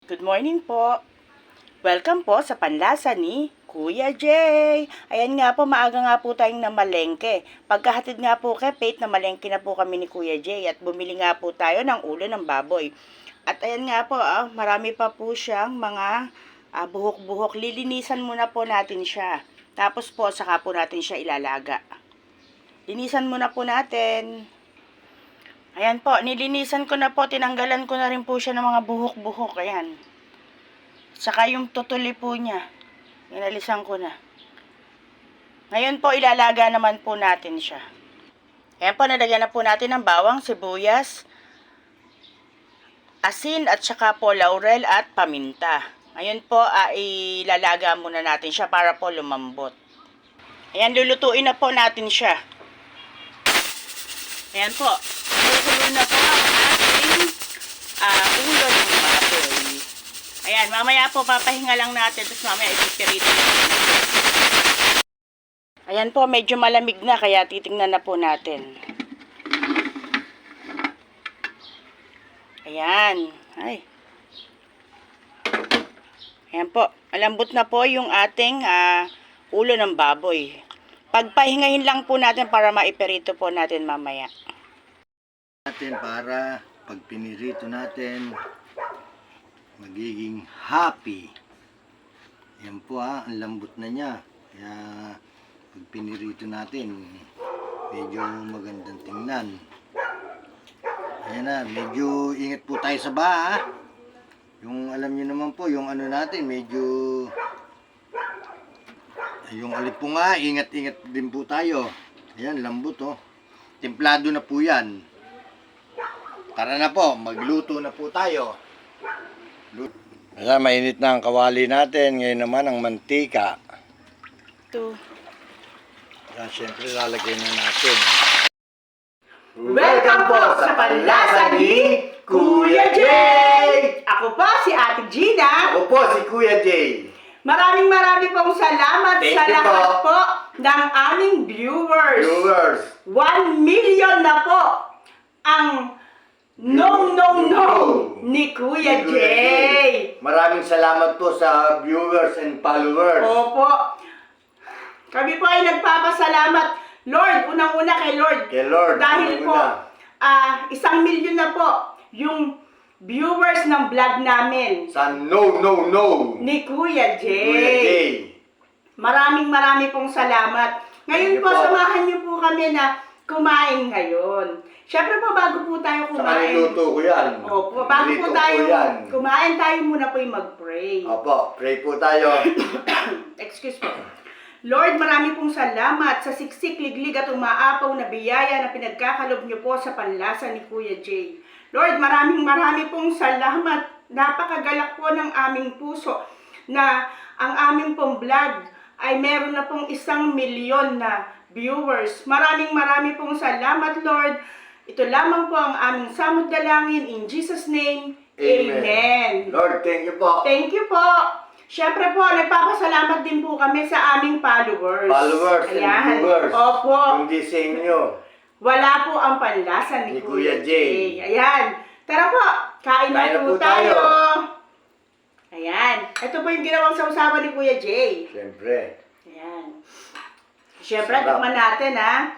Good morning po. Welcome po sa panlasa ni Kuya Jay. Ayan nga po, maaga nga po tayong namalengke. Pagkahatid nga po kay Faith, namalengke na po kami ni Kuya Jay at bumili nga po tayo ng ulo ng baboy. At ayan nga po, marami pa po siyang mga buhok-buhok. Lilinisan muna po natin siya. Tapos po, saka po natin siya ilalaga. Linisan muna po natin. Ayan po, nilinisan ko na po, tinanggalan ko na rin po siya ng mga buhok-buhok. Ayan. Saka yung tutuli po niya, inalisan ko na. Ngayon po, ilalaga naman po natin siya. Ayan po, nalagyan na po natin ng bawang, sibuyas, asin at saka po laurel at paminta. Ngayon po, ilalaga muna natin siya para po lumambot. Ayan, lulutuin na po natin siya. Ayan po. Kukulo na po ang ating ulo ng baboy. Ayan, mamaya po papahinga lang natin. Tapos mamaya ipipirito na. Ayan po, medyo malamig na. Kaya titingnan na po natin. Ayan. Ay. Ayan po. Malambot na po yung ating ulo ng baboy. Pagpahingahin lang po natin para maipirito po natin mamaya. Para pag pinirito natin magiging happy. Yan po ang lambot na niya. Kaya pag pinirito natin medyo magandang tingnan. Ayan na, medyo ingat po tayo sa baha. Yung alam niyo naman po, yung ano natin medyo yung alipunga, ingat-ingat din po tayo. Ayan, lambot oh. Templado na po yan. Tara na po, magluto na po tayo. Ayan, mainit na ang kawali natin. Ngayon naman ang mantika. Ito. Ayan, syempre lalagay na natin. Welcome po sa panlasa ni Kuya Jay! Ako po si Ate Gina. Ako po si Kuya Jay. Maraming pong salamat Thank sa you lahat po. po ng aming viewers. 1 million na po ang no ni Kuya Jay. Maraming salamat po sa viewers and followers. Opo. Kami po ay nagpapasalamat, Lord, unang-una kay Lord. Kay Lord, Dahil po, unang-una. 1 million na po yung viewers ng vlog namin. Sa no Ni Kuya Jay. Kuya Jay. Maraming pong salamat. Ngayon Thank you po, po. samahan niyo po kami na kumain ngayon. Siyempre po, bago po tayo Sa kumain. niluto ko yan. Opo, bago po Niluto tayo ko yan. kumain, tayo muna po yung mag-pray. Opo, pray po tayo. Excuse me. Lord, marami pong salamat sa siksik, liglig at umaapaw na biyaya na pinagkakalob niyo po sa panlasa ni Kuya Jay. Lord, marami pong salamat. Napakagalak po ng aming puso na ang aming pong vlog ay meron na pong 1 milyon na viewers. Maraming pong salamat, Lord. Ito lamang po ang aming samot dalangin. In Jesus' name, Amen. Lord, thank you po. Thank you po. Siyempre po, nagpapasalamat din po kami sa aming followers. Followers and viewers. Opo. Hindi sa inyo. Wala po ang panlasa ni Ni Kuya Jay. Ayan. Tara po, kain na po tayo. Ayan. Ito po yung ginawang sausawan ni Kuya Jay. Siyempre. Ayan. Siyempre, Sarap. tikman natin ha.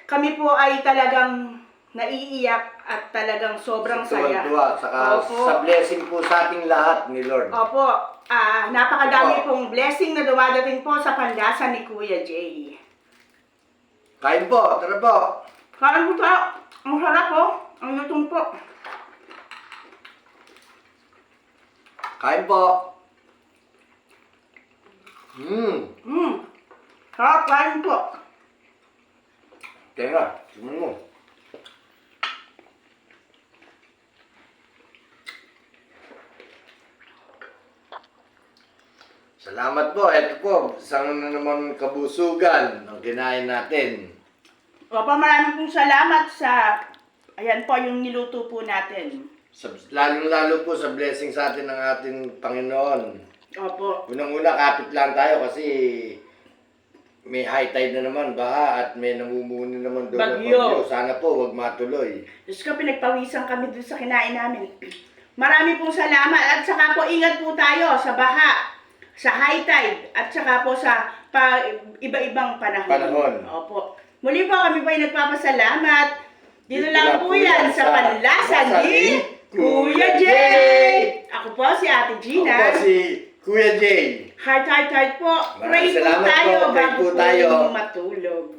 Kami po ay talagang naiiyak at talagang sobrang saya. Tuwa-tuwa. Saka Opo. sa blessing po sa ating lahat ni Lord. Opo. Napakadami Opo. pong blessing na dumadating po sa panlasa ni Kuya Jay. Kain po, tara po. Kain po tayo. Ang sarap po. Ang lutong po. Kain po. Sarap, kain po. Tenga, tingnan mo. Salamat po. Ito po, isang na naman kabusugan ang kinain natin. Opo, maraming pong salamat sa, ayan po, yung niluto po natin. Lalong-lalo po sa blessing sa atin ng ating Panginoon. Opo. Unang-una, kapit lang tayo kasi may high tide na naman, baha, at may namumuni naman doon ng Bagyo. bagyo. Sana po, wag matuloy. Diyos ko, pinagpawisan kami dun sa kinain namin. Marami pong salamat at saka po ingat po tayo sa baha, sa high tide at saka po sa iba-ibang panahon. Opo. Muli po kami po ay nagpapasalamat. Dito lang po yan sa Panlasan ni Kuya Jay. Ako po si Ate Gina. Ako si Kuya Jay. Heart po. Pray Maraming po salamat tayo po. Pray bago po po tayo. matulog.